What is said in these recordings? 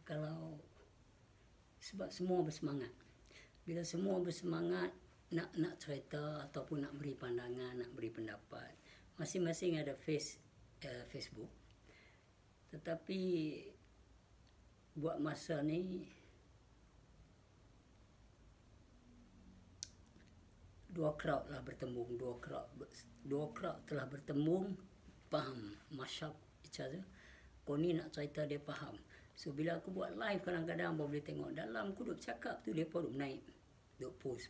kalau sebab semua bersemangat. Bila semua bersemangat nak cerita ataupun nak beri pandangan, nak beri pendapat, masing-masing ada Facebook. Tetapi buat masa ni dua crowd lah bertembung, dua crowd telah bertembung, faham masyab each other. Kau ni nak cerita dia faham. So bila aku buat live kadang-kadang baru boleh tengok dalam aku duk cakap tu depa duk naik, duk post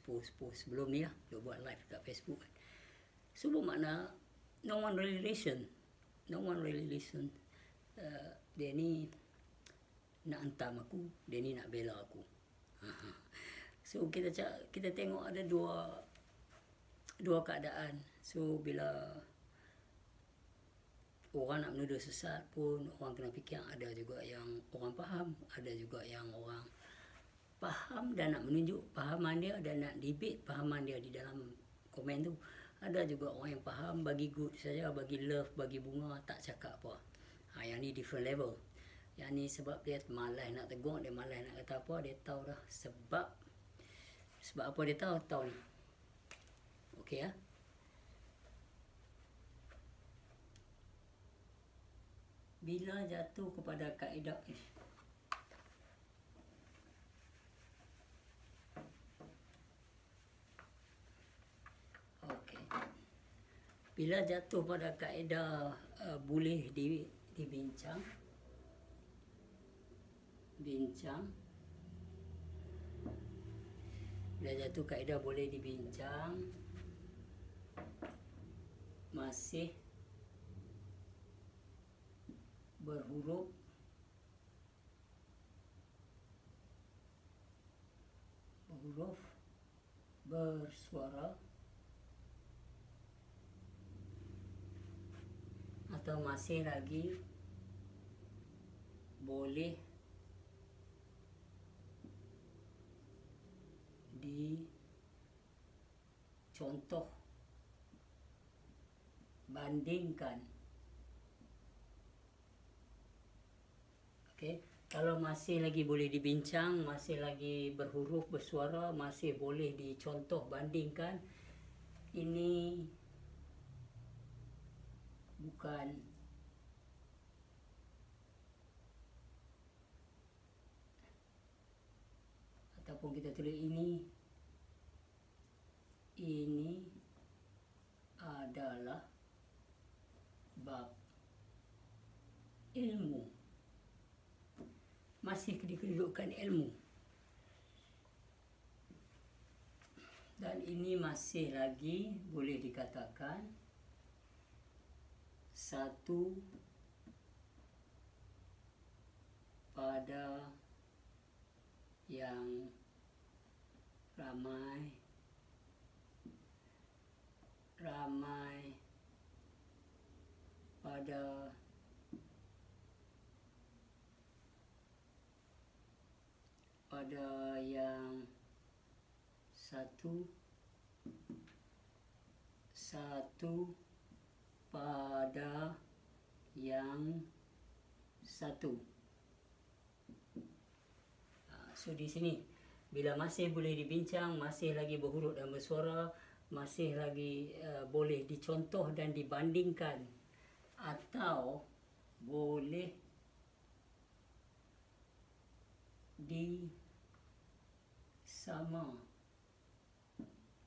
sebelum ni lah duk buat live dekat Facebook kan. So bermakna no one really listen. Dia ni nak hantam aku, dia ni nak bela aku. So kita tengok ada dua keadaan. So bila orang nak menuduh sesat pun orang kena fikir, ada juga yang orang faham, ada juga yang orang faham dan nak menunjuk fahaman dia dan nak debate fahaman dia di dalam komen tu. Ada juga orang yang faham, bagi good saja, bagi love, bagi bunga, tak cakap apa. Yang ni different level. Yang ni sebab dia malas nak tegur, dia malas nak kata apa, dia tahu dah sebab apa dia tahu ni. Okey ya. Bila jatuh kepada kaedah bila jatuh pada kaedah boleh dibincang, bila jatuh kaedah boleh dibincang, masih berhuruf bersuara atau masih lagi boleh dicontoh bandingkan. Okey, kalau masih lagi boleh dibincang, masih lagi berhuruf bersuara, masih boleh dicontoh bandingkan, ini bukan ataupun kita tulis ini adalah bab ilmu, masih dikedudukan ilmu, dan ini masih lagi boleh dikatakan satu pada yang ramai pada yang satu pada yang satu. So di sini bila masih boleh dibincang, masih lagi berhuruf dan bersuara, masih lagi boleh dicontoh dan dibandingkan, atau boleh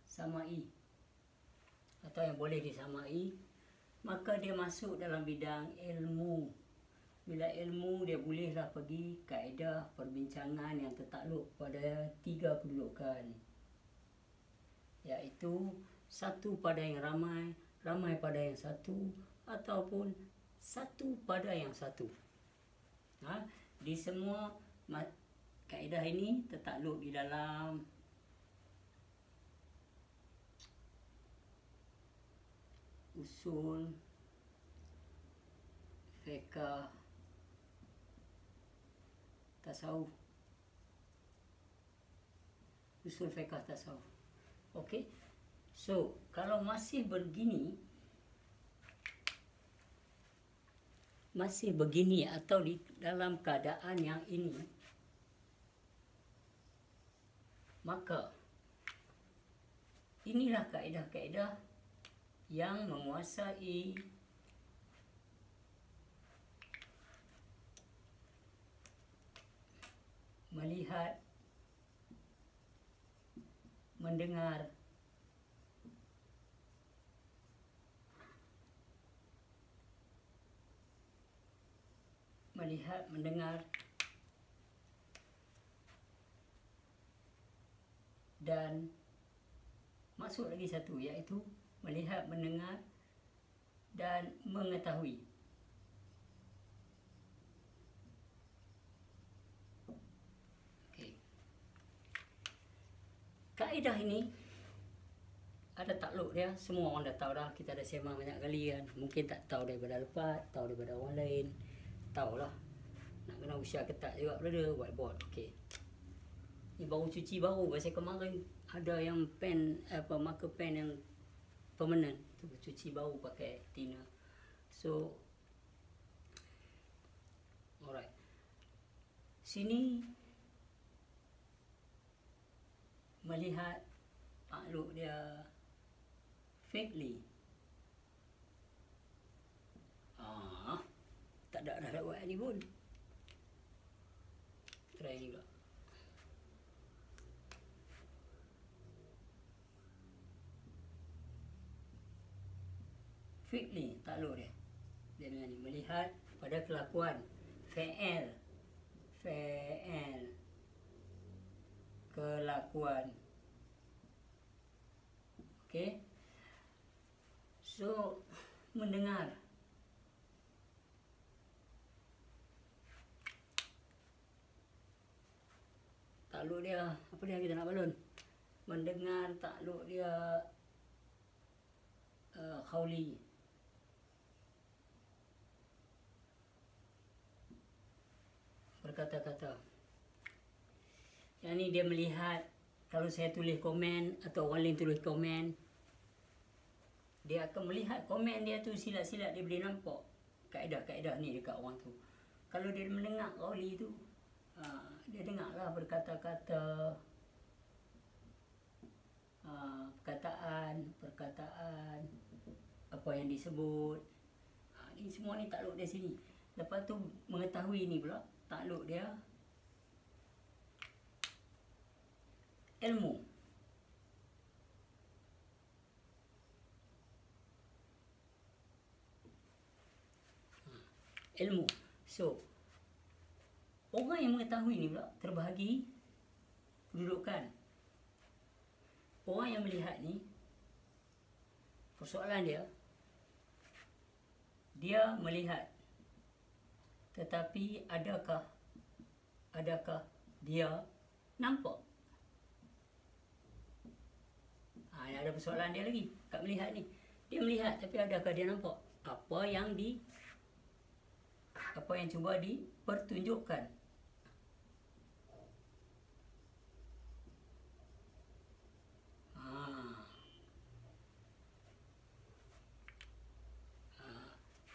samai atau yang boleh disamai, maka dia masuk dalam bidang ilmu. Bila ilmu, dia bolehlah pergi kaedah perbincangan yang tertakluk pada 3 kedudukan, iaitu satu pada yang ramai, ramai pada yang satu, ataupun satu pada yang satu. Di semua kaedah ini tertakluk di dalam usul fiqh tasawuf. Okey. So, kalau masih begini atau di dalam keadaan yang ini, Maka inilah kaedah-kaedah yang menguasai melihat, mendengar, dan masuk lagi satu, iaitu melihat, mendengar dan mengetahui. Okay. Kaedah ini ada takluk dia, semua orang dah tahu dah, kita dah sembang banyak kali kan. Mungkin tak tahu daripada lepas, tahu daripada orang lain, tahulah. Nak kena usia ketat juga brother, whiteboard. Okey. Ni baru cuci baru, pasal kemarin ada yang pen, marker pen yang permanent tu, cuci baru pakai thinner. So alright, sini melihat takluk dia faintly. Tak ada dah buat ni pun. Try ni pula. Faintly takluk dia. Dia ni melihat pada kelakuan. Fa'al. Kelakuan. Okay. So mendengar. Takluk dia, apa dia kita nak balun? Mendengar takluk dia khawli. Berkata-kata. Yang ni dia melihat, kalau saya tulis komen atau orang lain tulis komen, dia akan melihat komen dia tu silat-silat, dia boleh nampak kaedah-kaedah ni dekat orang tu. Kalau dia mendengar khawli tu, dia dengarlah berkata-kata, perkataan, apa yang disebut. Ni semua ni takluk dia sini. Lepas tu mengetahui ni pula, takluk dia ilmu. Ilmu. So orang yang mengetahui ni pula terbahagi kedudukan. Orang yang melihat ni, persoalan dia melihat, tetapi adakah dia nampak? Ada persoalan dia lagi kat melihat ni. Dia melihat, tapi adakah dia nampak apa yang cuba dipertunjukkan?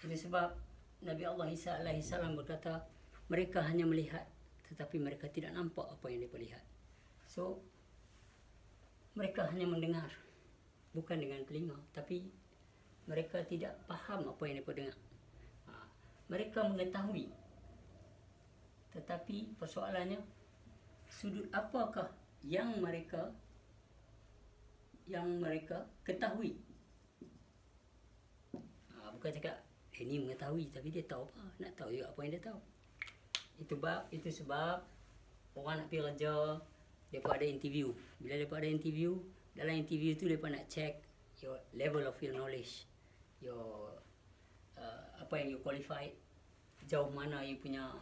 Itu sebab Nabi Allah Isa AS berkata, mereka hanya melihat, tetapi mereka tidak nampak apa yang mereka lihat. So mereka hanya mendengar, bukan dengan telinga, tapi mereka tidak faham apa yang mereka dengar. Mereka mengetahui, tetapi persoalannya, sudut apakah yang mereka ketahui? Bukan cakap ini mengetahui, tapi dia tahu apa? Nak tahu juga apa yang dia tahu. Itu sebab orang nak pergi kerja, mereka ada interview. Bila mereka ada interview, dalam interview tu mereka nak check your level of your knowledge, your apa yang you qualified, jauh mana you punya,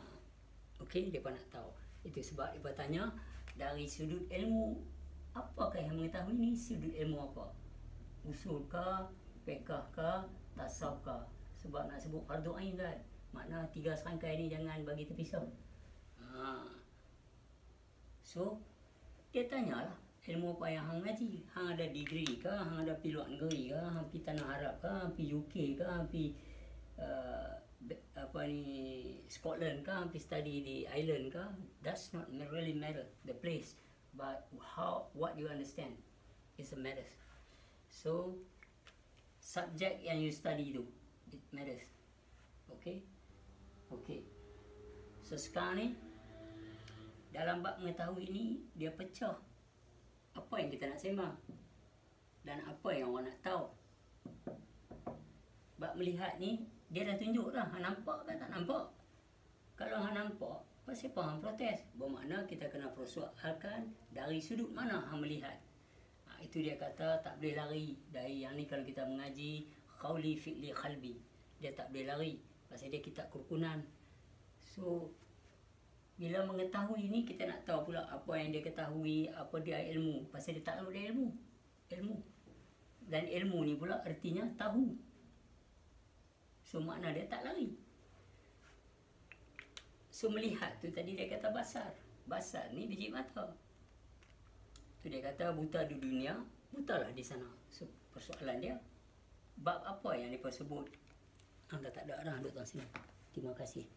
okay, mereka nak tahu. Itu sebab mereka tanya dari sudut ilmu, apakah yang mengetahui ni sudut ilmu apa? Usul kah, fiqh kah, tasawuf kah? Sebab nak sebut fardu ain kan, makna 3 serangkai ni jangan bagi terpisah. So dia tanyalah, ilmu apa yang hang ngaji? Hang ada degree ke? Hang ada pergi luar negeri ke? Hang pergi tanah Arab ke? Hang pergi UK ke? Hang pergi Scotland ke? Hang pergi study di Ireland ke? That's not really matter, the place. but what you understand is a matters. So subject yang you study tu, it matters. Okay. So sekarang ni dalam bab mengetahui ni, dia pecah apa yang kita nak sembang dan apa yang orang nak tahu. Bab melihat ni, dia dah tunjuk dah, hang nampak kan tak nampak. Kalau hang nampak, pasti hang protes. Bermakna kita kena persoalkan dari sudut mana hang melihat. Itu dia kata tak boleh lari dari yang ni. Kalau kita mengaji qauli fi'li qalbi, dia tak boleh lari pasal dia kitab kerukunan. So bila mengetahui ni, kita nak tahu pula apa yang dia ketahui, apa dia ilmu. Pasal dia tak tahu dia ilmu. Dan ilmu ni pula artinya tahu. So makna dia tak lari. So melihat tu tadi dia kata basar. Basar ni biji mata. Tu dia kata buta di dunia, butalah di sana. So persoalan dia, bab apa yang dia sebut? Anda tak ada arah duduk sini. Terima kasih.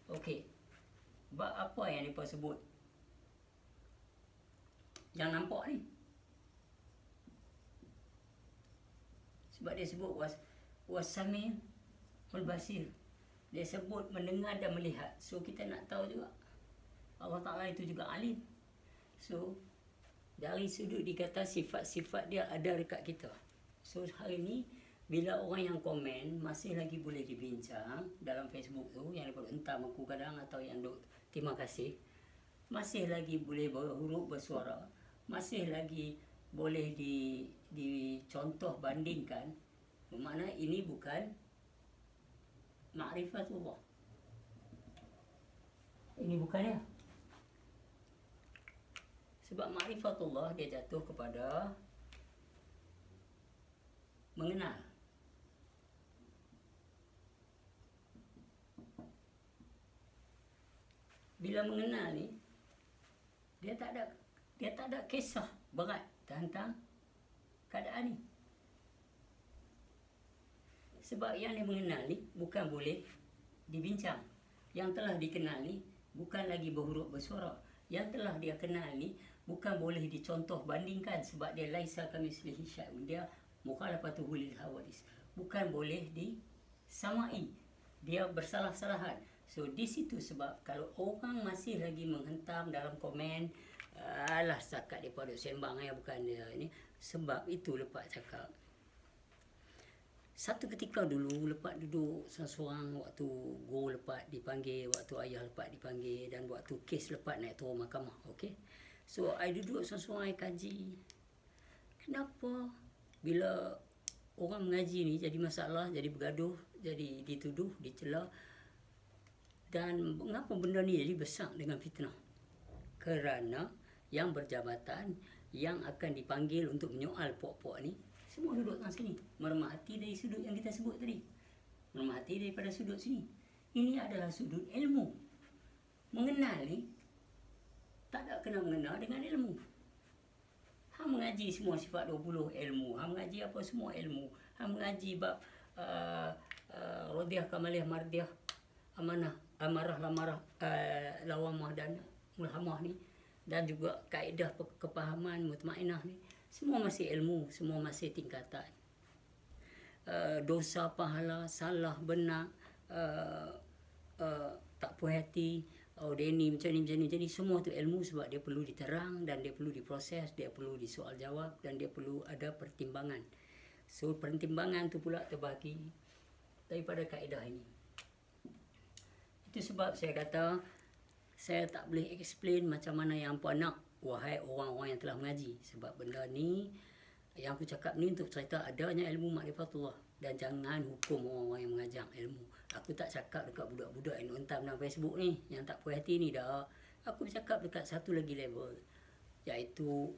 Okey. Bab apa yang dia sebut? Yang nampak ni. Sebab dia sebut wasami wal basir. Dia sebut mendengar dan melihat. So kita nak tahu juga, Allah Ta'ala itu juga alim. So dari sudut dikata sifat-sifat dia ada dekat kita. So hari ni bila orang yang komen masih lagi boleh dibincang dalam Facebook tu, yang daripada entah aku kadang atau yang duk terima kasih, masih lagi boleh berhuruf bersuara, masih lagi boleh dicontoh bandingkan. Bermakna ini bukan ma'rifatullah. Ini bukan dia. Sebab ma'rifatullah dia jatuh kepada mengenal. Bila mengenal ni, dia tak ada kisah berat tentang keadaan ni. Sebab yang dia mengenal ni bukan boleh dibincang. Yang telah dikenal ni bukan lagi berhuruf bersuara. Yang telah dia kenal ni bukan boleh dicontoh bandingkan, sebab dia laisa kamitslihi syai'un. Dia mukhalafatuhu lil hawadis. Bukan boleh disamai. Dia bersalah-salahan. So di situ sebab kalau orang masih lagi menghentam dalam komen, alah setakat dia pada sembang ya, bukan dia ni. Sebab itu lepas cakap, satu ketika dulu lepas duduk seorang waktu go lepas dipanggil, waktu ayah lepas dipanggil, dan waktu kes lepas naik turun mahkamah. Okay, so I duduk seorang kaji, kenapa bila orang mengaji ni jadi masalah, jadi bergaduh, jadi dituduh, dicela, dan mengapa benda ni jadi besar dengan fitnah? Kerana yang berjabatan yang akan dipanggil untuk menyoal pokok ni semua duduk kat sini, mermati dari sudut yang kita sebut tadi, mermati daripada sudut sini. Ini adalah sudut ilmu. Mengenal ni tak ada kena mengenal dengan ilmu. Hang mengaji semua sifat 20 ilmu, hang mengaji apa semua ilmu, hang mengaji bab radiyah kamaliyah mardiyah, amanah, amarah, lamarah, lawamah dan mulhamah ni, dan juga kaedah kepahaman mutmainah ni, semua masih ilmu, semua masih tingkatan. Dosa, pahala, salah, benar, tak puas hati, dia ni macam ni, semua tu ilmu, sebab dia perlu diterang dan dia perlu diproses, dia perlu disoal jawab, dan dia perlu ada pertimbangan. So pertimbangan tu pula terbagi daripada kaedah ini. Itu sebab saya kata saya tak boleh explain macam mana yang puan nak, wahai orang-orang yang telah mengaji. Sebab benda ni yang aku cakap ni untuk cerita adanya ilmu makrifatullah, dan jangan hukum orang-orang yang mengajar ilmu. Aku tak cakap dekat budak-budak yang hentam dalam Facebook ni, yang tak puas hati ni dah. Aku bercakap dekat satu lagi level, iaitu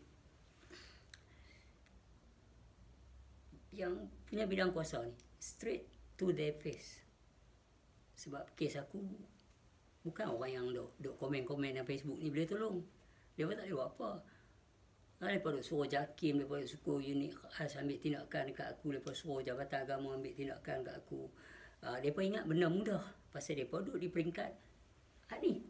yang punya bidang kuasa ni, straight to their face. Sebab kes aku bukan orang yang duk komen-komen dalam Facebook ni boleh tolong. Dia pun tak boleh buat apa. Mereka duk suruh JAKIM, mereka duk suruh unit khas ambil tindakan dekat aku, mereka suruh Jabatan Agama ambil tindakan dekat aku. Mereka ingat benda mudah, pasal mereka duduk di peringkat hak ni.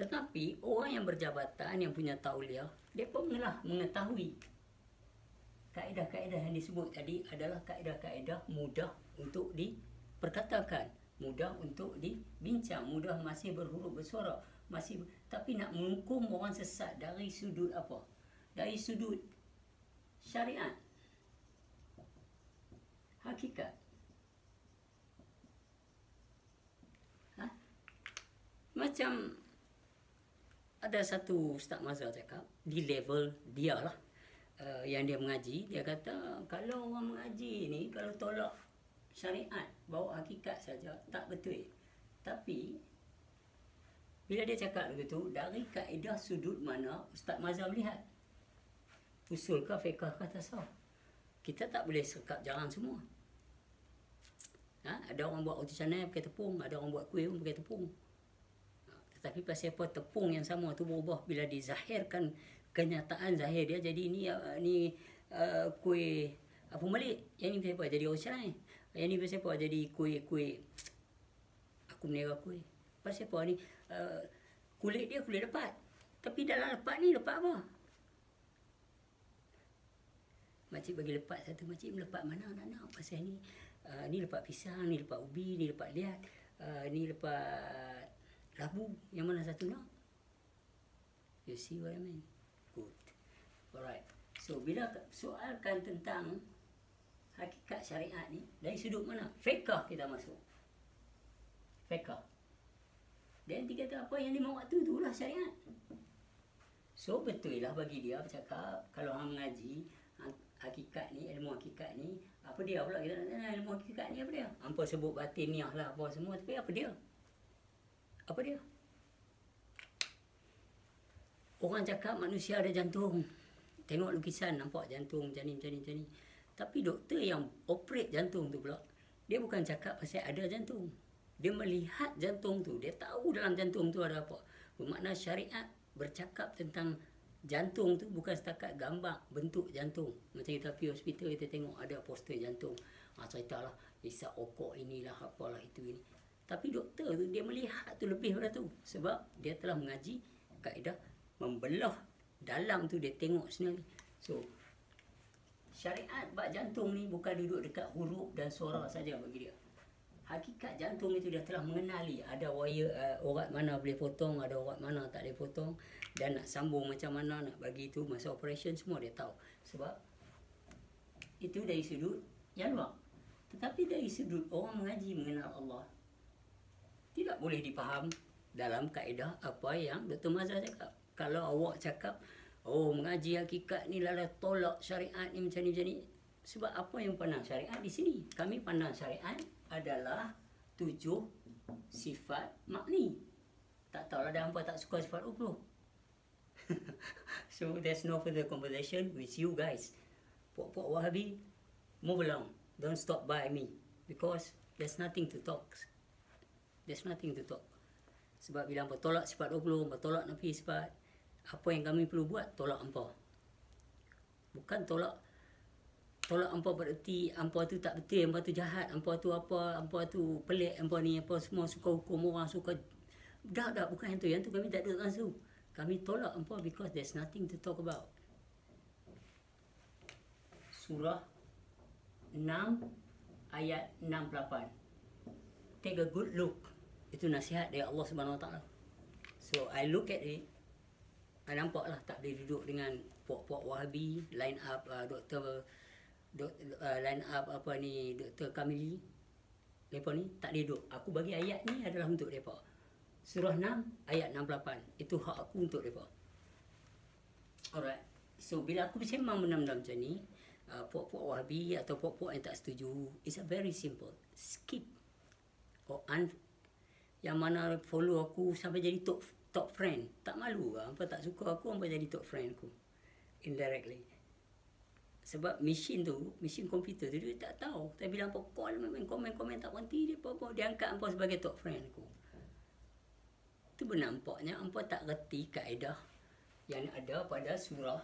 Tetapi orang yang berjabatan, yang punya tauliah, mereka mengetahui kaedah-kaedah yang disebut tadi adalah kaedah-kaedah mudah untuk diperkatakan, mudah untuk dibincang, mudah masih berhuruf bersuara, tapi nak menghukum orang sesat dari sudut apa? Dari sudut syariat, hakikat. Macam ada satu Ustaz Mazhar cakap, di level dia lah, yang dia mengaji, dia kata kalau orang mengaji ni, kalau tolak syariat, bawa hakikat saja, tak betul. Tapi bila dia cakap begitu, dari kaedah sudut mana Ustaz Mazhar melihat? Usul ke, fiqh ke, tasawuf? Kita tak boleh sekap jalan semua. Ada orang buat roti canai pakai tepung, ada orang buat kuih pun pakai tepung. Tetapi pasal apa tepung yang sama tu berubah bila dizahirkan kenyataan zahir dia, jadi ni kuih apa Malik, yang ni pasal apa jadi roti canai, yang ni pasal apa jadi kuih aku menera kuih. Pasal apa ni kulit dia kulit lepat, tapi dalam lepat ni lepat apa? Makcik bagi lepat satu, makcik lepat mana nak pasal ni ni lepat pisang, ni lepat ubi, ni lepat liat, ni lepat labu, yang mana satu nak? You see what I mean? Good. Alright. So bila soalkan tentang hakikat syariat ni, dari sudut mana? Fiqh kita masuk. Fiqh. Dan dia kata apa yang 5 waktu tu lah syariat. So betul lah bagi dia bercakap, kalau orang mengaji hakikat ni, ilmu hakikat ni, apa dia pula kita nak ilmu hakikat ni apa dia? Hampa sebut batiniah lah apa semua, tapi apa dia? Apa dia? Orang cakap manusia ada jantung. Tengok lukisan nampak jantung macam ni. Tapi doktor yang operate jantung tu pula, dia bukan cakap pasal ada jantung. Dia melihat jantung tu, dia tahu dalam jantung tu ada apa. Bermakna syariat bercakap tentang jantung tu bukan setakat gambar bentuk jantung. Macam kita pergi hospital, kita tengok ada poster jantung. Ceritalah, isap okok inilah, apalah itu ini. Tapi doktor tu, dia melihat tu lebih pada tu. Sebab dia telah mengaji kaedah membelah dalam tu, dia tengok sendiri. So, syariat bab jantung ni bukan duduk dekat huruf dan suara saja bagi dia. Hakikat jantung itu dia telah mengenali ada wire, urat mana boleh potong, ada urat mana tak boleh potong, dan nak sambung macam mana, nak bagi itu masa operation, semua dia tahu. Sebab itu dari sudut yang luar. Tetapi dari sudut orang mengaji mengenal Allah, tidak boleh dipaham dalam kaedah apa yang Dr. Mazhar cakap. Kalau awak cakap, oh mengaji hakikat ni lah tolak syariat ni macam ni. Sebab apa yang pandang syariat di sini? Kami pandang syariat adalah 7 sifat makni. Tak tahulah dah hampa tak suka sifat 20. So there's no further conversation with you guys. Puak-puak Wahabi, move along. Don't stop by me. Because there's nothing to talk. There's nothing to talk. Sebab bila hampa tolak sifat 20, hampa tolak nafi sifat, apa yang kami perlu buat, tolak hampa. Bukan tolak hampa bererti hampa tu tak betul, hampa tu jahat, hampa tu apa, hampa tu pelik, hampa ni apa semua suka hukum orang, suka. Dah, bukan yang tu. Yang tu kami tak ada langsung. Kami tolak hampa because there's nothing to talk about. Surah 6 ayat 68. Take a good look. Itu nasihat dari Allah Subhanahu Wa Taala. So I look at it, I nampaklah tak boleh duduk dengan puak-puak Wahabi, line up line up apa ni Dr. Kamili. Depa ni tak boleh duduk. Aku bagi ayat ni adalah untuk depa. Surah 6 ayat 68. Itu hak aku untuk depa. Alright. So bila aku bersembang benda-benda macam ni, puak-puak Wahabi atau puak-puak yang tak setuju, it's a very simple. Skip. Yang mana follow aku sampai jadi top friend. Tak malu ke? Hampa tak suka aku, hampa jadi top friend aku. Indirectly. Sebab mesin komputer tu dia tak tahu. Tapi bila hampa call, komen tak berhenti, dia angkat hampa sebagai top friend aku. Itu bernampaknya hampa tak reti kaedah yang ada pada surah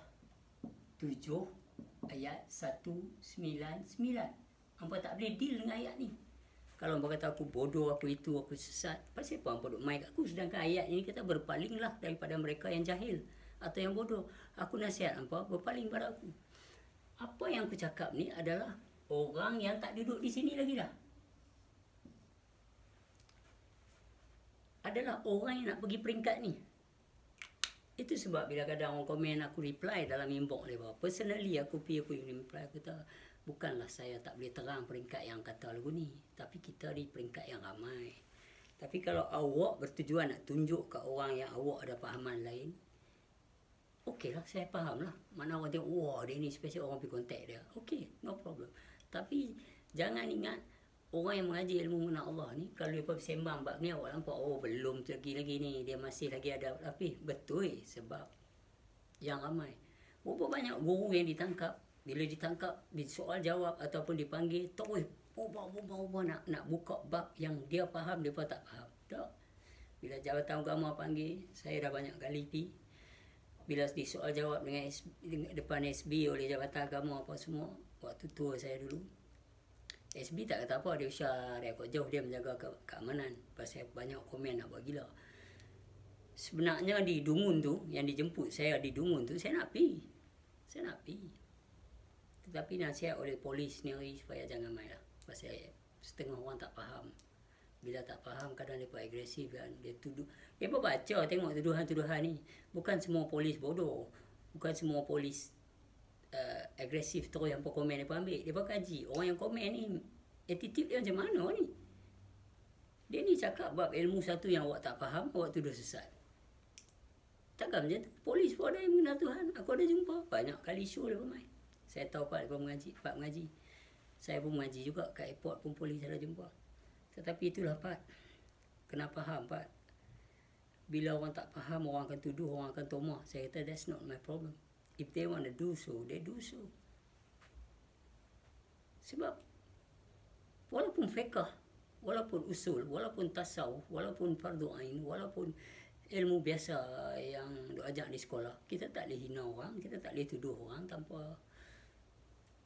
7 ayat 199. Hampa tak boleh deal dengan ayat ni. Kalau hampa kata aku bodoh, aku itu, aku sesat, pasal apa hampa duk main kat aku? Sedangkan ayat ini kata berpalinglah daripada mereka yang jahil atau yang bodoh. Aku nasihat hampa berpaling pada aku. Apa yang aku cakap ni adalah orang yang tak duduk di sini lagi dah. Adalah orang yang nak pergi peringkat ni. Itu sebab bila kadang orang komen aku reply dalam inbox dia. Personally aku reply, aku kata bukanlah saya tak boleh terang peringkat yang kata lagu ni, tapi kita di peringkat yang ramai. Tapi kalau awak bertujuan nak tunjuk ke orang yang awak ada fahaman lain, okey lah, saya faham lah. Mana orang tengok, wah dia ni special, orang pergi kontak dia. Okey, no problem. Tapi jangan ingat orang yang mengaji ilmu mengenal Allah ni, kalau dia bersembang bab ni, awak nampak, oh belum lagi ni, dia masih lagi ada. Tapi betul sebab yang ramai. Berapa banyak guru yang ditangkap, bila ditangkap, di soal jawab ataupun dipanggil, terus ubah nak buka bab yang dia faham, dia pun tak faham. Tak. Bila Jabatan Agama panggil, saya dah banyak kali pergi. Bila di soal jawab dengan depan SB oleh Jabatan Agama apa semua, waktu tua saya dulu, SB tak kata apa, dia usah rekod jauh, dia menjaga keamanan. Pasal banyak komen nak buat gila. Sebenarnya di Dungun tu, yang dijemput saya di Dungun tu, saya nak pergi. Tetapi nasihat oleh polis sendiri supaya jangan main lah. Pasal setengah orang tak faham. Bila tak faham, kadang dia pun agresif kan. Dia tuduh. Dia pun baca, tengok tuduhan-tuduhan ni. Bukan semua polis bodoh. Bukan semua polis agresif terus yang pun komen dia pun ambil. Dia pun kaji. Orang yang komen ni, attitude dia macam mana ni? Dia ni cakap bab ilmu satu yang awak tak faham, awak tuduh sesat. Takkan macam tu. Polis pun ada yang mengenal Tuhan. Aku ada jumpa. Banyak kali show dia pun main. Saya tahu Pak mengaji. Saya pun mengaji juga. Kat airport pun polis ada jumpa. Tetapi itulah Pak. Kena faham Pak. Bila orang tak faham, orang akan tuduh, orang akan tomah. Saya kata that's not my problem. If they want to do so, they do so. Sebab walaupun fiqh, walaupun usul, walaupun tasawuf, walaupun fardu ain, walaupun ilmu biasa yang diajar di sekolah, kita tak boleh hina orang, kita tak boleh tuduh orang tanpa.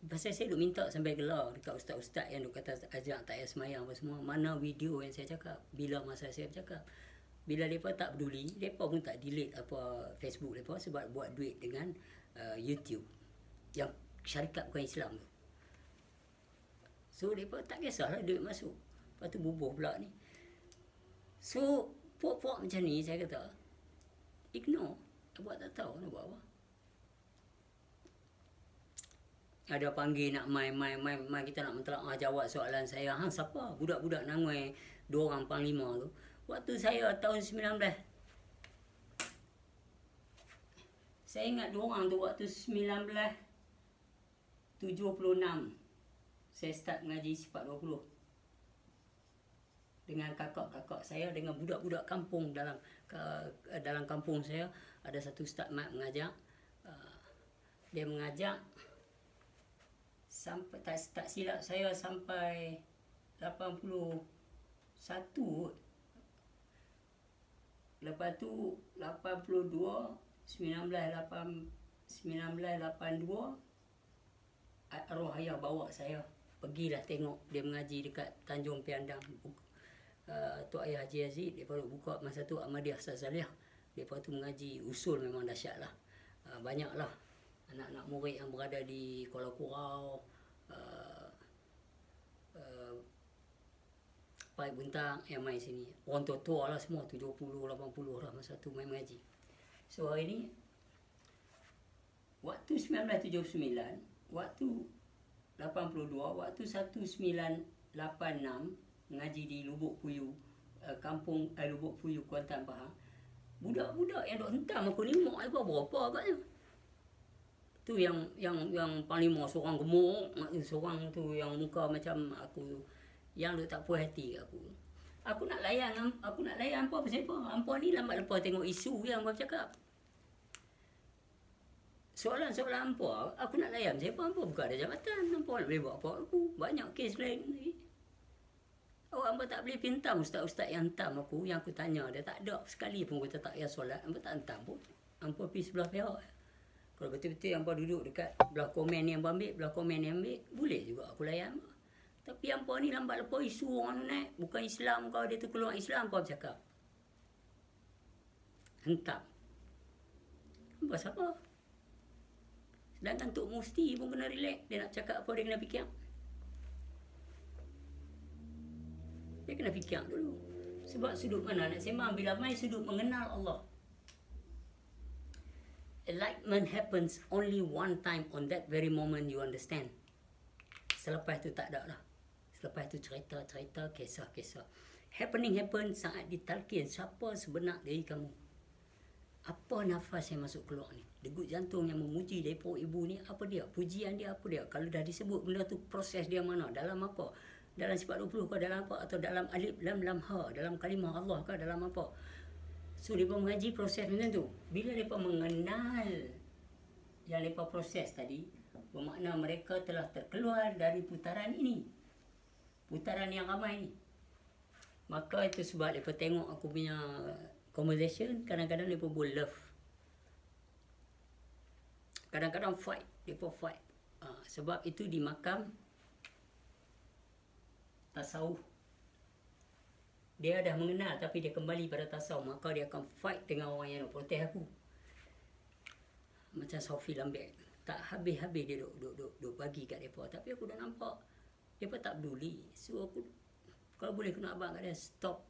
Pasal saya duk minta sampai gelar dekat ustaz-ustaz yang duk kata ajak tak payah semayang apa semua. Mana video yang saya cakap, bila masa saya bercakap. Bila mereka tak peduli, mereka pun tak delete apa Facebook mereka sebab buat duit dengan YouTube yang syarikat bukan Islam tu. So mereka tak kisahlah duit masuk. Lepas tu bubuh pula ni. So puak-puak macam ni saya kata ignore. Buat tak tahu nak buat apa. Ada panggil nak main kita nak mentelaah jawab soalan saya. Hang siapa? Budak-budak Nangoi 2 orang panglima tu. Waktu saya tahun 19. Saya ingat 2 orang tu waktu 1976. Saya start mengaji sifat 20. Dengan kakak-kakak saya, dengan budak-budak kampung dalam kampung saya, ada satu ustaz mat mengajar. Dia mengajar sampai tak silap saya sampai 81. Lepas tu 82, 1982 arwah ayah bawa saya pergilah tengok dia mengaji dekat Tanjung Piandang. Tok Ayah Haji Aziz, dia baru buka masa tu Ahmadiyah Sazaliyah. Lepas tu mengaji usul memang dahsyat lah. Banyaklah anak-anak murid yang berada di Kuala Kurau, Pai Buntang yang main sini. Orang tua-tua lah semua, 70, 80 lah masa tu main mengaji. So hari ni, waktu 1979, waktu 82, waktu 1986 mengaji di Lubuk Puyu, kampung Lubuk Puyu, Kuantan, Pahang. Budak-budak yang duk hentam aku ni mak apa berapa agaknya. Tu yang panglima seorang gemuk, seorang tu yang muka macam aku, yang duk tak puas hati aku. Aku nak layan hampa siapa? Hampa ni lambat lepas tengok isu yang hampa cakap. Soalan-soalan hampa, aku nak layan siapa? Hampa bukan ada jabatan. Hampa nak boleh buat apa aku? Banyak kes lain lagi. Hampa tak boleh pintam ustaz-ustaz yang hentam aku, yang aku tanya dia tak ada sekali pun kata tak payah solat. Hampa tak hentam pun. Hampa pergi sebelah pihak. Kalau betul-betul hampa duduk dekat belah komen yang hampa ambil, belah komen yang ambil, boleh juga aku layan. Tapi hampa ni lambat lepas isu orang naik, bukan Islam kau, dia tu keluar Islam kau bercakap. Hentam. Hampa siapa? Sedangkan Tok Mufti pun kena relax. Dia nak cakap apa, dia kena fikir. Dia kena fikir dulu. Sebab sudut mana nak sembang, bila main sudut mengenal Allah. Enlightenment happens only one time, on that very moment you understand. Selepas tu tak ada lah. Selepas tu cerita-cerita, kisah-kisah. Happening saat ditalkin siapa sebenar diri kamu. Apa nafas yang masuk keluar ni? Degup jantung yang memuji dari perut ibu ni, apa dia? Pujian dia apa dia? Kalau dah disebut benda tu, proses dia mana? Dalam apa? Dalam sifat 20 ke dalam apa? Atau dalam alif, lam, lam, ha? Dalam kalimah Allah ke dalam apa? So, mereka mengaji proses macam tu. Bila mereka mengenal yang mereka proses tadi, bermakna mereka telah terkeluar dari putaran ini. Putaran yang ramai ni. Maka itu sebab mereka tengok aku punya conversation, kadang-kadang mereka pun love. Kadang-kadang fight. Mereka fight. Sebab itu di makam tasawuf. Dia dah mengenal tapi dia kembali pada tasawuf. Maka dia akan fight dengan orang yang nak protes aku. Macam Sofi Lambek. Tak habis-habis dia duk bagi kat mereka. Tapi aku dah nampak. Mereka tak peduli. So aku, kalau boleh kena abang kat dia, stop.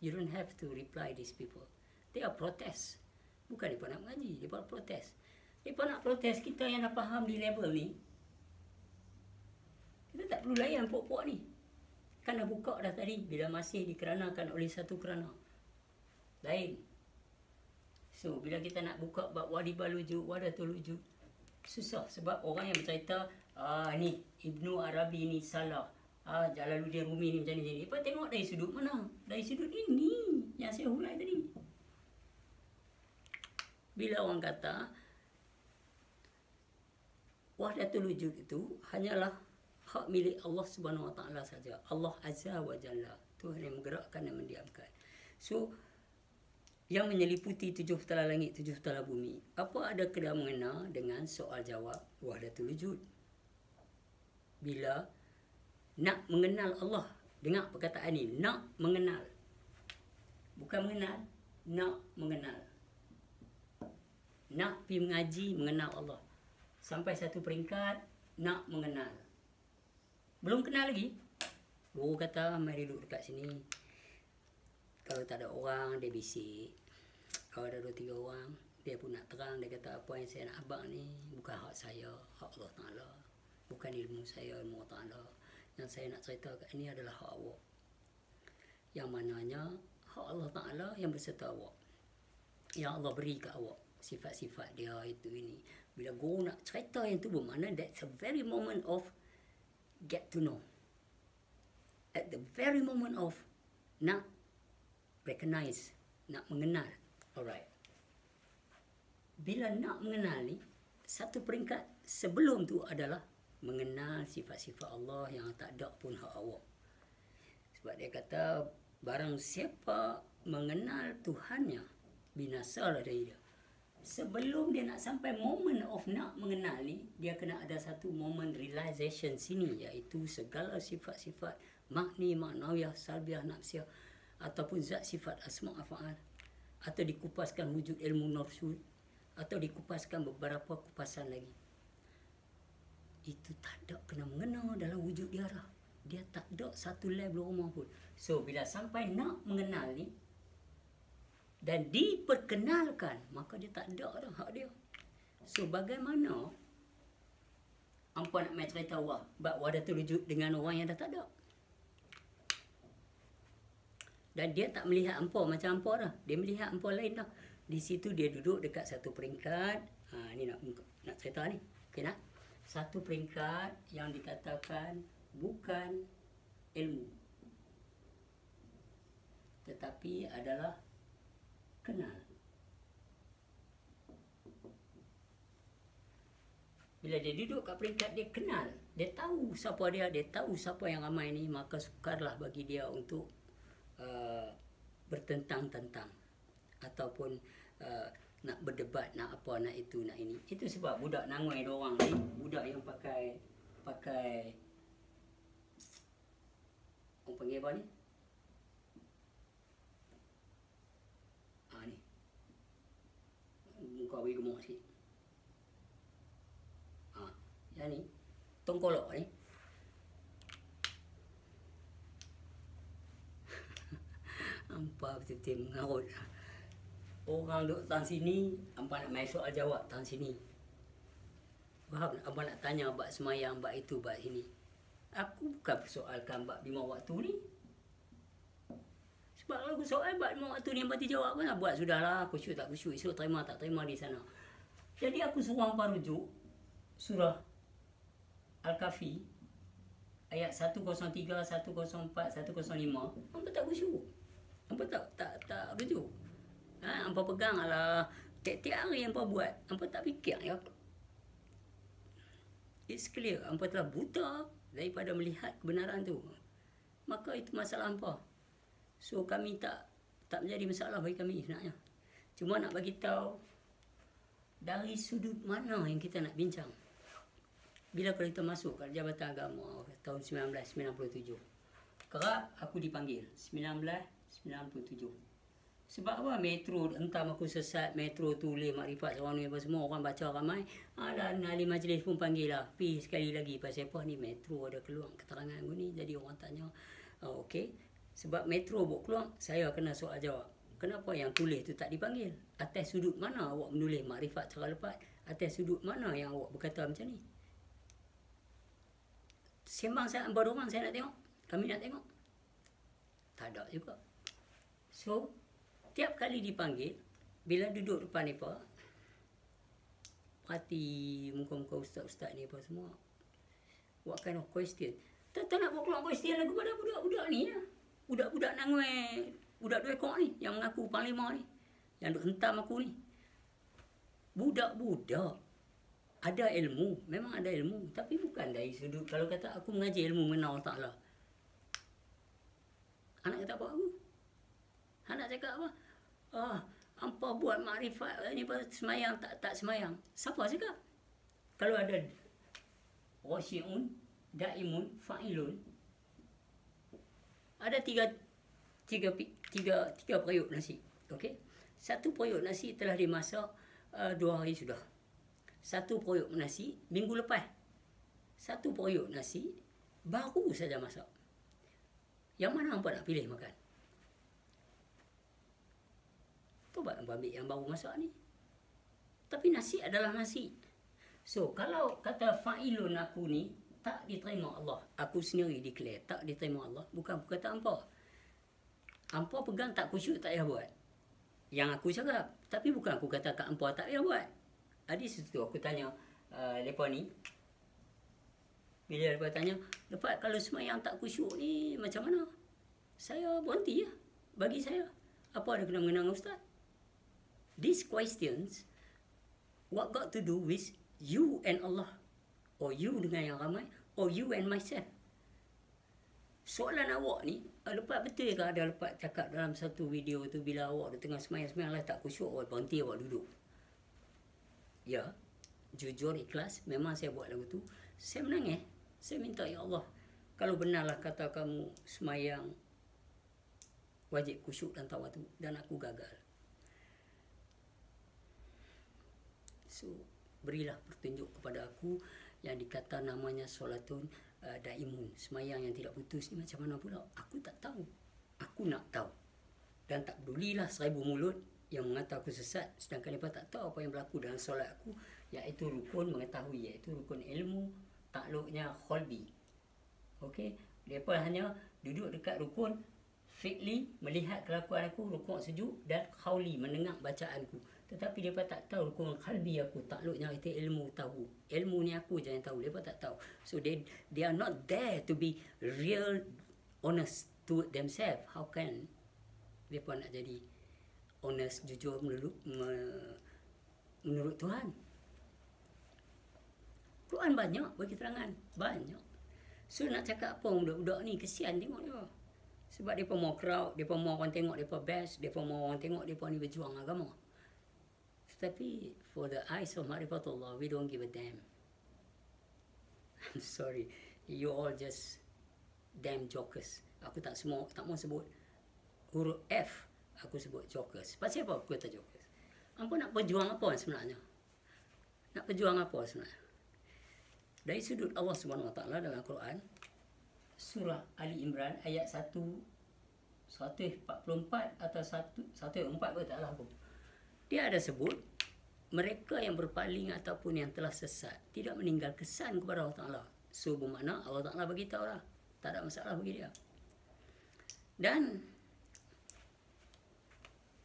You don't have to reply these people. They are protest. Bukan mereka nak mengaji. Mereka protest. Mereka nak protest kita yang dah faham di level ni. Kita tak perlu layan pokok-pokok ni. Kan dah buka dah tadi. Bila masih dikeranakan oleh satu kerana. Lain. So, bila kita nak buka bab wadibal wujud, wadatul wujud, susah. Sebab orang yang bercerita, ni Ibnu Arabi ni salah. Jalaluddin Rumi ni macam ni. Lepas tengok dari sudut mana? Dari sudut ini yang saya hulai tadi. Bila orang kata wahdatul wujud itu hanyalah hak milik Allah Subhanahu Wa Taala saja. Allah Azza wa Jalla, Tuhan yang menggerakkan dan mendiamkan. So, yang menyeliputi 7 petala langit, 7 petala bumi. Apa ada kena mengena dengan soal jawab wahdatul wujud? Bila nak mengenal Allah, dengar perkataan ni, nak mengenal. Bukan mengenal, nak mengenal. Nak pergi mengaji, mengenal Allah. Sampai satu peringkat, nak mengenal. Belum kenal lagi. Guru kata, mari duduk dekat sini. Kalau tak ada orang, dia bisik. Kalau ada 2-3 orang, dia pun nak terang. Dia kata, apa yang saya nak abang ni, bukan hak saya, hak Allah Ta'ala. Bukan ilmu saya, ilmu Allah Ta'ala. Yang saya nak cerita kat ini adalah hak awak. Yang mananya, hak Allah Ta'ala yang berserta awak. Yang Allah beri kat awak. Sifat-sifat dia, itu, ini. Bila guru nak cerita yang tu, bermakna that's a very moment of get to know. At the very moment of nak recognize, nak mengenal. Alright. Bila nak mengenal ni, satu peringkat sebelum tu adalah mengenal sifat-sifat Allah yang tak ada pun hak awak. Sebab dia kata, barang siapa mengenal Tuhannya, binasalah dari dia. Sebelum dia nak sampai moment of nak mengenal ni, dia kena ada satu moment realization sini, iaitu segala sifat-sifat makni, maknawiyah, salbiah, nafsiyah, ataupun zat sifat asma' af'al, atau dikupaskan wujud ilmu nafsu, atau dikupaskan beberapa kupasan lagi. Itu tak ada kena mengenal dalam wujud dia dah. Dia tak ada satu level rumah pun. So, bila sampai nak mengenal ni, dan diperkenalkan, maka dia tak ada dah hak dia. So, bagaimana hampa nak main cerita bab wahdatul wujud dengan orang yang dah tak ada? Dan dia tak melihat hampa macam hampa dah. Dia melihat hampa lain dah. Di situ dia duduk dekat satu peringkat. Ni nak cerita ni. Okey nak? Satu peringkat yang dikatakan bukan ilmu, tetapi adalah kenal. Bila dia duduk kat peringkat dia kenal, dia tahu siapa dia tahu siapa yang ramai ni, maka sukarlah bagi dia untuk bertentang-tentang ataupun nak berdebat, nak apa, nak itu, nak ini. Itu sebab budak Nangoi diorang ni, budak yang pakai Orang panggil apa ni? Ni. Muka bagi gemuk sikit. Yang ni. Tongkolok ni. Hampa betul-betul mengarut. Orang duduk tang sini, hampa nak main soal jawab tang sini. Faham tak? Hampa nak tanya bab semayang, bab itu, bab ini. Aku bukan persoalkan bab 5 waktu ni. Sebab kalau aku soal bab 5 waktu ni, hampa jawab pun lah. Buat sudahlah, khusyuk tak khusyuk, esok terima tak terima di sana. Jadi aku suruh hampa rujuk surah Al-Kahfi ayat 103, 104, 105. Hampa tak khusyuk. Hampa tak rujuk. Hampa pegang lah. Tiap-tiap hari hampa buat. Hampa tak fikir ya. It's clear. Hampa telah buta daripada melihat kebenaran tu. Maka itu masalah hampa. So kami tak menjadi masalah bagi kami sebenarnya. Cuma nak bagi tahu dari sudut mana yang kita nak bincang. Bila kalau kita masuk ke Jabatan Agama tahun 1997. Kerap aku dipanggil 1997. Sebab apa? Metro, entah aku sesat, Metro tulis makrifat seorang ni apa semua, orang baca ramai. Dan ahli majlis pun panggil lah. Pergi sekali lagi pasal apa ni Metro ada keluar keterangan aku ni. Jadi orang tanya, okey. Sebab Metro buat keluar, saya kena soal jawab. Kenapa yang tulis tu tak dipanggil? Atas sudut mana awak menulis makrifat secara lepas? Atas sudut mana yang awak berkata macam ni? Sembang saya, orang saya nak tengok. Kami nak tengok. Tak ada juga. So, tiap kali dipanggil, bila duduk depan mereka, perhati muka-muka ustaz-ustaz ni apa semua. What kind of question? Tak nak buat keluar question lah kepada budak-budak ni lah. Budak-budak nangwe, budak 2 ekor ni, yang mengaku panglima ni. Yang duk hentam aku ni. Budak-budak ada ilmu, memang ada ilmu. Tapi bukan dari sudut, kalau kata aku mengaji ilmu mengenal Allah Ta'ala. Anak kata apa aku? Anak cakap apa? Hampa buat makrifat ni semayang tak semayang. Siapa cakap? Kalau ada wasyi'un, da'imun, fa'ilun, ada tiga periuk nasi. Okey? Satu periuk nasi telah dimasak 2 hari sudah. Satu periuk nasi minggu lepas. Satu periuk nasi baru saja masak. Yang mana hampa nak pilih makan? Tobat hampa ambil yang baru masak ni. Tapi nasi adalah nasi. So, kalau kata fa'ilun aku ni tak diterima Allah, aku sendiri declare tak diterima Allah, bukan perkataan hampa. Hampa pegang tak khusyuk tak payah buat. Yang aku cakap. Tapi bukan aku kata kat hampa tak payah buat. Di situ aku tanya mereka ni. Bila mereka tanya, lepas kalau semayang tak khusyuk ni macam mana? Saya berhenti lah. Bagi saya, apa ada kena mengenang ustaz? These questions, what got to do with you and Allah? Or you dengan yang ramai? Or you and myself? Soalan awak ni, lepas betul ke ada lepas cakap dalam satu video tu, bila awak tengah semayang-semayang lah tak khusyuk, awak berhenti, awak duduk. Ya, jujur ikhlas, memang saya buat lagu tu. Saya menangis. Saya minta, ya Allah, kalau benarlah kata kamu semayang wajib khusyuk dan tawadu, dan aku gagal. So, berilah petunjuk kepada aku yang dikata namanya solatun daimun, semayang yang tidak putus ni macam mana pula? Aku tak tahu. Aku nak tahu. Dan tak pedulilah 1000 mulut yang mengatakan aku sesat, sedangkan mereka tak tahu apa yang berlaku dalam solat aku, iaitu rukun mengetahui, iaitu rukun ilmu, takluknya kholbi. Okey, mereka hanya duduk dekat rukun fi'li, melihat kelakuan aku, rukun sujud, dan khawli, mendengar bacaanku. Tetapi mereka tak tahu rukun khalbi aku, takluknya itu ilmu tahu. Ilmu ni aku je yang tahu, mereka tak tahu. So they are not there to be real honest to themselves. How can mereka nak jadi honest, jujur menurut Tuhan? Quran banyak bagi terangan. Banyak. So nak cakap apa budak-budak ni, kesian tengok dia. Sebab mereka mau crowd, mereka mau orang tengok mereka best, mereka mau orang tengok mereka ni berjuang agama. Tetapi for the eyes of Ma'rifatullah, we don't give a damn. I'm sorry. You all just damn jokers. Aku tak mau sebut huruf F, aku sebut jokers. Pasal apa aku kata jokers? Hampa nak berjuang apa sebenarnya? Nak berjuang apa sebenarnya? Dari sudut Allah Subhanahu Wa Taala dalam Quran, surah Ali Imran ayat 144 atau 114 kot taklah aku. Dia ada sebut mereka yang berpaling ataupun yang telah sesat tidak meninggal kesan kepada Allah Taala. So bermakna Allah Taala bagi tahu lah, tak ada masalah bagi dia. Dan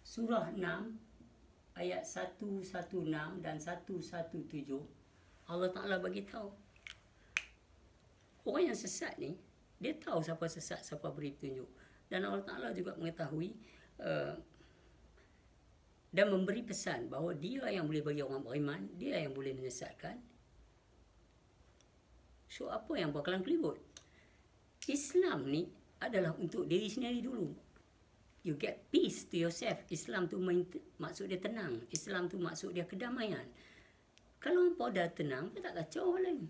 surah 6 ayat 116 dan 117 Allah Taala bagi tahu orang yang sesat ni, dia tahu siapa sesat, siapa beri petunjuk. Dan Allah Ta'ala juga mengetahui dan memberi pesan bahawa dia yang boleh bagi orang beriman, dia yang boleh menyesatkan. So, apa yang bakalan kelibut? Islam ni adalah untuk diri sendiri dulu. You get peace to yourself. Islam tu maksud dia tenang. Islam tu maksud dia kedamaian. Kalau hampa dah tenang, dia tak kacau orang lain.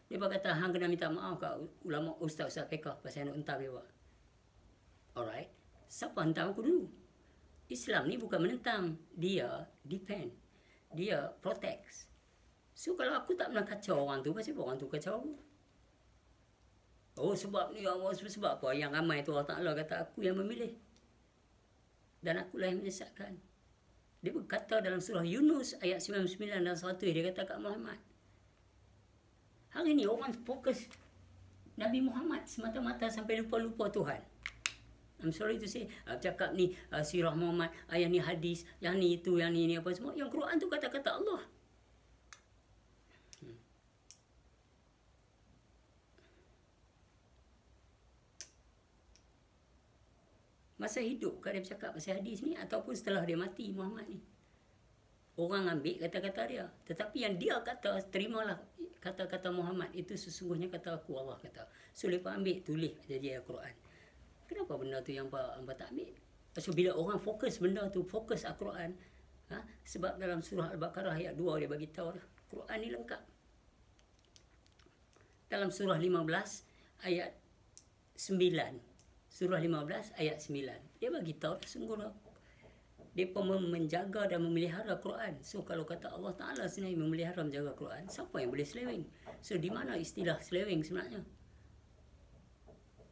Dia kata, hang kena minta maaf kat ulama ustaz-ustaz fiqh pasal nak hentam dia buat. Alright. Siapa hentam aku dulu? Islam ni bukan menentang. Dia defend. Dia protects. So, kalau aku tak pernah kacau orang tu, pasal apa orang tu kacau aku? Oh, sebab ni, sebab apa? Yang ramai tu Allah Ta'ala kata aku yang memilih. Dan akulah yang menyesatkan. Dia berkata dalam surah Yunus ayat 99 dan 100, dia kata kat Muhammad. Hari ni orang fokus Nabi Muhammad semata-mata sampai lupa-lupa Tuhan. I'm sorry to say, cakap ni sirah Muhammad, yang ni hadis, yang ni itu, yang ni apa semua. Yang Quran tu kata-kata Allah. Masa hidup kan dia bercakap pasal hadis ni ataupun setelah dia mati Muhammad ni. Orang ambil kata-kata dia. Tetapi yang dia kata, terimalah kata-kata Muhammad. Itu sesungguhnya kata aku, Allah kata. So, lepas ambil, tulis jadi Al-Quran. Kenapa benda tu yang hamba tak ambil? So, bila orang fokus benda tu, fokus Al-Quran. Sebab dalam surah Al-Baqarah ayat 2, dia bagi tahu dah. Quran ni lengkap. Dalam surah 15 ayat 9. Surah 15 ayat 9. Dia bagi tahu dah sungguh dah. Dia menjaga dan memelihara Quran. So, kalau kata Allah Ta'ala sendiri memelihara menjaga Quran, siapa yang boleh seleweng? So, di mana istilah seleweng sebenarnya?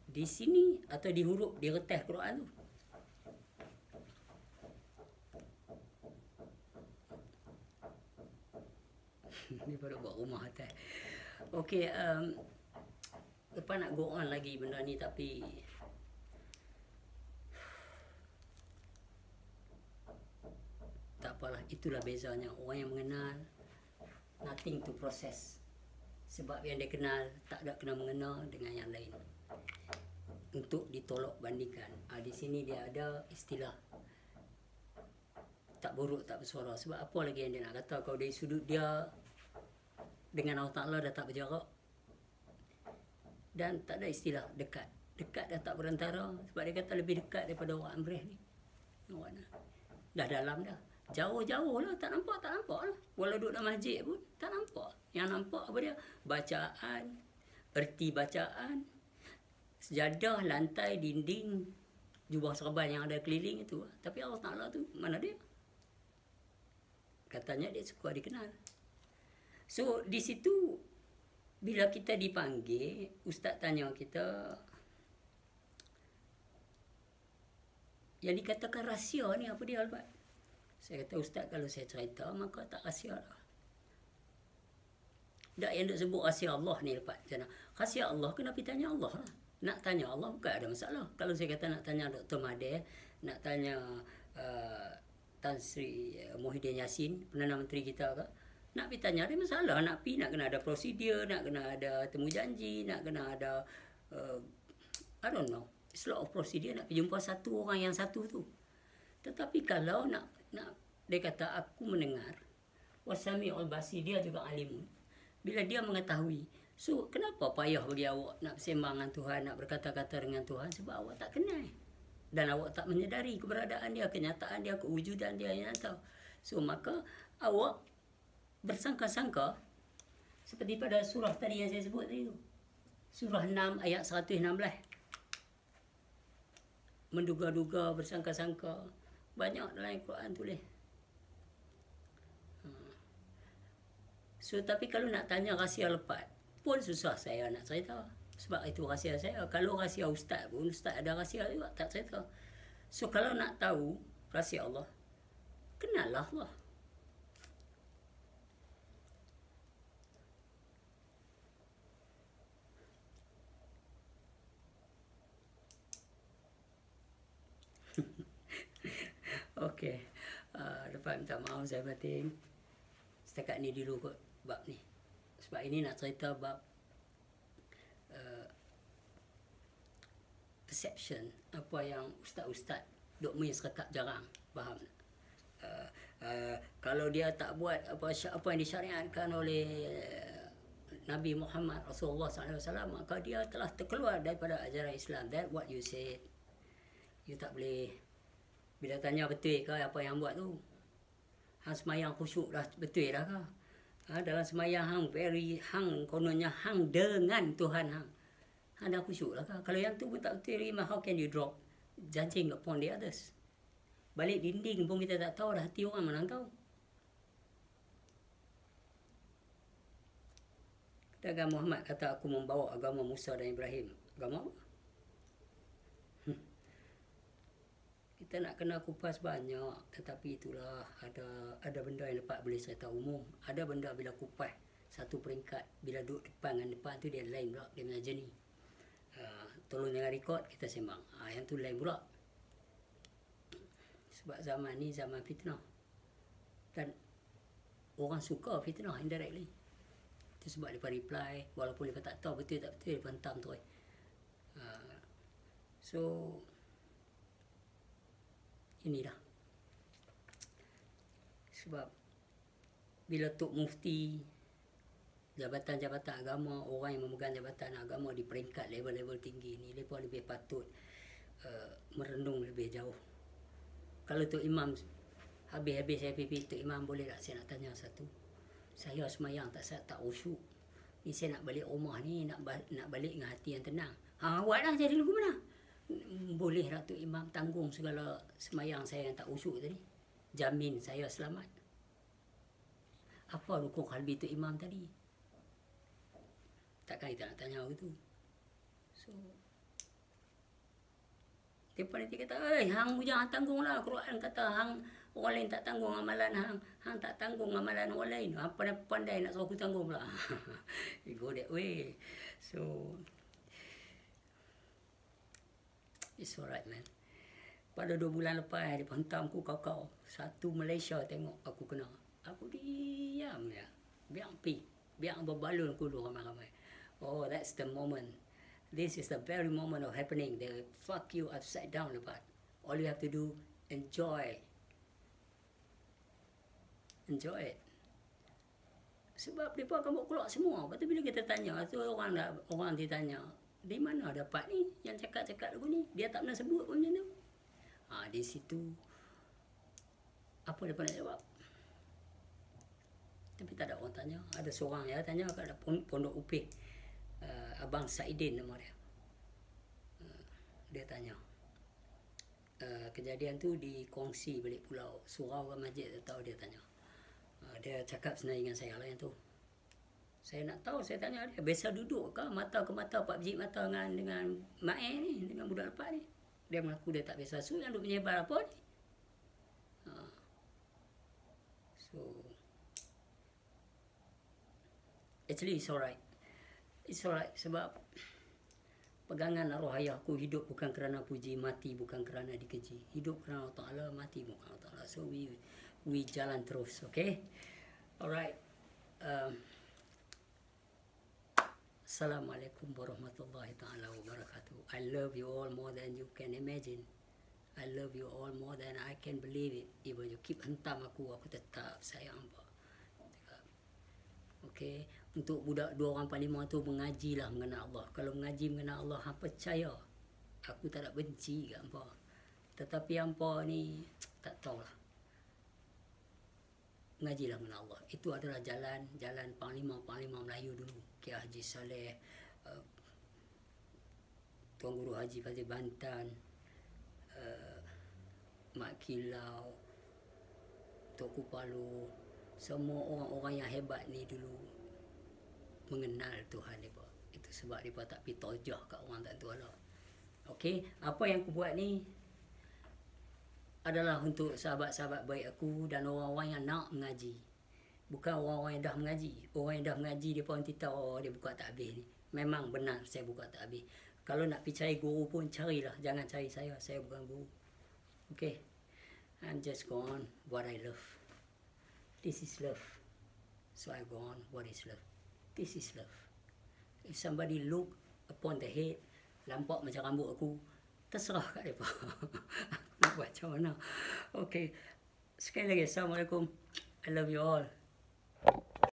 Di sini atau di huruf, di reteh Quran tu? Ni pada buat rumah atas. Okey, lepas nak go on lagi benda ni tapi tak apalah, itulah bezanya orang yang mengenal, nothing to process. Sebab yang dia kenal tak ada kena mengena dengan yang lain. Untuk ditolak bandingkan. Di sini dia ada istilah tak buruk tak bersuara. Sebab apa lagi yang dia nak kata? Kalau dari sudut dia dengan Allah Ta'ala dah tak berjarak. Dan tak ada istilah dekat. Dekat dah tak berantara. Sebab dia kata lebih dekat daripada orang Amreh ni. Dah dalam dah. Jauh-jauh lah, tak nampak lah. Walau duduk dalam masjid pun, tak nampak. Yang nampak apa dia? Bacaan, erti bacaan, sejadah, lantai, dinding, jubah serban yang ada keliling itu. Tapi Allah Ta'ala tu, mana dia? Katanya dia suka dikenal. So, di situ, bila kita dipanggil, Ustaz tanya kita, yang dikatakan rahsia ni apa dia, Albat? Saya kata, Ustaz, kalau saya cerita, maka tak rahsia lah. Tak yang nak sebut rahsia Allah ni lepas. Rahsia Allah, kena pergi tanya Allah lah. Nak tanya Allah, bukan ada masalah. Kalau saya kata nak tanya Dr. Mahathir, nak tanya Tan Sri Muhyiddin Yassin, Perdana Menteri kita ke, nak pergi tanya, ada masalah. Nak pergi, nak kena ada prosedur, nak kena ada temu janji, nak kena ada, I don't know, it's a lot of procedure, nak pergi jumpa satu orang yang satu tu. Tetapi kalau nak dia kata, aku mendengar, wasami'ul basir, dia juga alimun. Bila dia mengetahui, so kenapa payah bagi awak nak bersembang dengan Tuhan, nak berkata-kata dengan Tuhan? Sebab awak tak kenal. Dan awak tak menyedari keberadaan dia, kenyataan dia, kewujudan dia yang tahu. So maka awak bersangka-sangka, seperti pada surah tadi yang saya sebut tadi tu. Surah 6 ayat 116. Menduga-duga, bersangka-sangka. Banyak dalam Al-Quran tulis. So, tapi kalau nak tanya rahsia lepat pun susah saya nak cerita. Sebab itu rahsia saya. Kalau rahsia ustaz pun, ustaz ada rahsia juga, tak cerita. So, kalau nak tahu rahsia Allah, kenallah Allah. Okey. Dapat minta maaf saya batin. Setakat ni dulu kot bab ni. Sebab ini nak cerita bab perception, apa yang ustaz-ustaz duk main serekap jarang faham. Kalau dia tak buat apa yang disyariatkan oleh Nabi Muhammad Rasulullah SAW, maka dia telah terkeluar daripada ajaran Islam. That what you said. You tak boleh. Bila tanya betul ke apa yang buat tu? Hang semayang khusyuk dah betul dah ke? Dalam semayang hang kononnya hang dengan Tuhan hang. Hang dah khusyuk lah ke? Kalau yang tu pun tak betul, how can you drop judging upon the others? Balik dinding pun kita tak tahu dah hati orang, mana tahu. Kata Muhammad kata aku membawa agama Musa dan Ibrahim. Agama apa? Kita nak kena kupas banyak, tetapi itulah ada benda yang dapat boleh cerita umum. Ada benda bila kupas satu peringkat, bila duduk depan dengan depan tu dia lain pula, dia punya jenis. Tolong jangan rekod, kita sembang. Yang tu lain pula. Sebab zaman ni zaman fitnah. Dan orang suka fitnah indirectly. Itu sebab mereka reply, walaupun mereka tak tahu betul tak betul, mereka hentam terus. So inilah. Sebab bila Tok Mufti, jabatan-jabatan agama, orang yang memegang jabatan agama di peringkat level-level tinggi ni, mereka lebih patut merenung lebih jauh. Kalau Tok Imam habis-habis saya pipi, Tok Imam boleh tak saya nak tanya satu? Saya semayang tak usyuk. Ni saya nak balik rumah ni, nak balik dengan hati yang tenang. Awak dah jadi lagu mana? Boleh tak Tok Imam tanggung segala semayang saya yang tak usyuk tadi? Jamin saya selamat. Apa rukun kalbi Tok Imam tadi? Takkan kita nak tanya begitu. So, mereka nanti kata, hang jangan tanggung lah. Quran kata hang orang lain tak tanggung amalan hang. Hang tak tanggung amalan orang lain. Apa pandai nak suruh aku tanggung pula. You go that way. So, it's alright man. Pada 2 bulan lepas dia hentam aku kau. Satu Malaysia tengok aku kena. Aku diam ya. Biar pi. Biar berbalun aku dulu ramai-ramai. Oh, that's the moment. This is the very moment of happening. They fuck you upside down lepas. All you have to do, enjoy. Enjoy it. Sebab mereka akan buat keluar semua. Lepas tu bila kita tanya, tu orang ditanya, di mana dapat ni yang cakap-cakap lagu ni? Dia tak pernah sebut pun macam tu. Di situ apa dia nak jawab? Tapi tak ada orang tanya. Ada seorang ya tanya kat Pondok Upih. Abang Saidin nama dia. Dia tanya. Kejadian tu dikongsi balik pulau. Surau ke masjid tak tahu, dia tanya. Dia cakap sebenarnya dengan saya lah yang tu. Saya nak tahu, saya tanya dia, biasa duduk ke mata ke mata, 4 biji mata dengan Mae ni, dengan budak lepas ni? Dia mengaku dia tak biasa. So yang duk menyebar apa ni? So actually it's alright. It's alright sebab pegangan arwah ayahku, hidup bukan kerana puji, mati bukan kerana dikeji. Hidup kerana Allah Ta'ala, mati bukan Allah Ta'ala. So we jalan terus, okay? Alright. Assalamualaikum warahmatullahi ta'ala wabarakatuh. I love you all more than you can imagine. I love you all more than I can believe it. Even you keep hentam aku tetap sayang apa. Okay, untuk budak 2 orang panglima tu mengajilah mengenal Allah. Kalau mengaji mengenal Allah, hang percaya. Aku tak nak benci kat hangpa. Tetapi hangpa ni tak tahulah. Mengajilah mengenal Allah. Itu adalah jalan panglima Melayu dulu. Kiai Haji Saleh, Tuan Guru Haji Fazil Bantan, Mak Kilau, Tok Palu, semua orang-orang yang hebat ni dulu mengenal Tuhan mereka. Itu sebab mereka tak pergi tojah kat orang tak tahu Allah. Okey, apa yang aku buat ni adalah untuk sahabat-sahabat baik aku dan orang-orang yang nak mengaji. Bukan orang-orang yang dah mengaji. Orang yang dah mengaji dia pun tahu, oh dia buka tak habis ni. Memang benar saya buka tak habis. Kalau nak pergi cari guru pun carilah, jangan cari saya bukan guru. Okay, I'm just go on what I love. This is love. So I go on what is love. This is love. If somebody look upon the head, nampak macam rambut aku, terserah kat mereka. Aku nak buat macam mana. Okay, sekali lagi Assalamualaikum. I love you all.